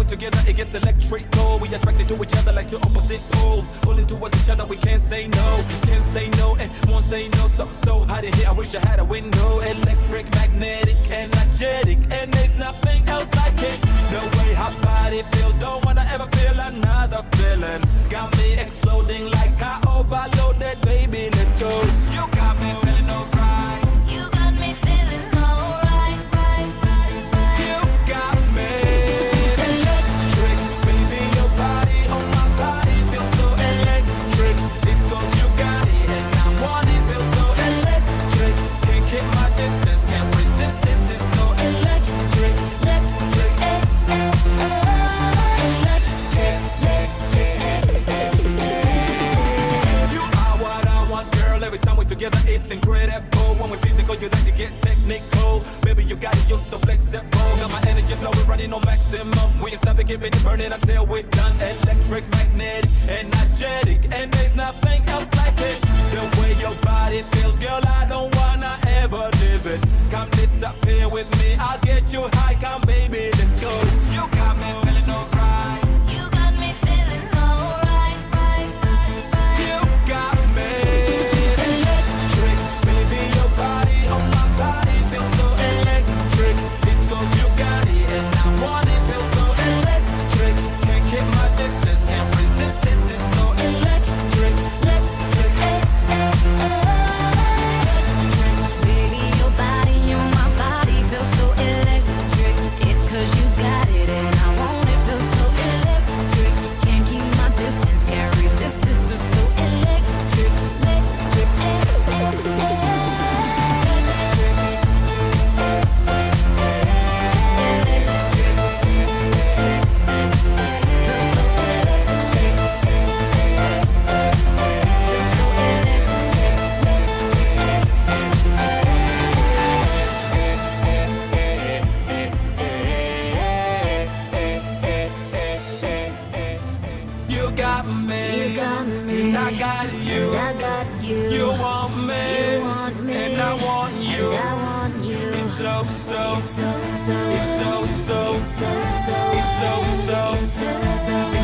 Together it gets electrical. We attracted to each other like two opposite poles, pulling towards each other. We can't say no, and won't say no. So hot in here, I wish I had a window. Electric, magnetic, energetic, and there's nothing else like it. No way how body feels. Don't wanna ever feel another feeling. Got me exploding like I overloaded, baby. Let's go. You got me feeling alright. You got me feeling alright, right, right, right. You got me. Baby, your body on my body feels so electric. It's 'cause you got it and I want it. Feels so electric. Can't keep my distance, can't resist. This is so electric. Electric, You are what I want, girl. Every time we're together, it's incredible. When we're physical, you like to get technical. Baby, you got it, you're so flexible. Got my energy flowing, running on maximum. We ain't stopping, keeping it burning until we're done. Electric, magnetic, energetic, and there's nothing else like it. The way your body feels, girl, I don't wanna ever live it. Come disappear with me, I'll get you high. Come, baby, let's go. You got me feeling alright. You got me feeling alright, right, right, right. You got me electric. Baby, your body on my body feels so electric. It's 'cause you got it and I want it. Feels so electric. Can't keep my distance, can't resist. This is so electric. Electric, Baby, your body on my body feels so electric. It's 'cause you got it and I want it. Feels so electric. Can't keep my distance, can't resist. This is so electric, electric, You got me, and I got you. You want me, and I want you. It's so, it's so, it's so, it's so,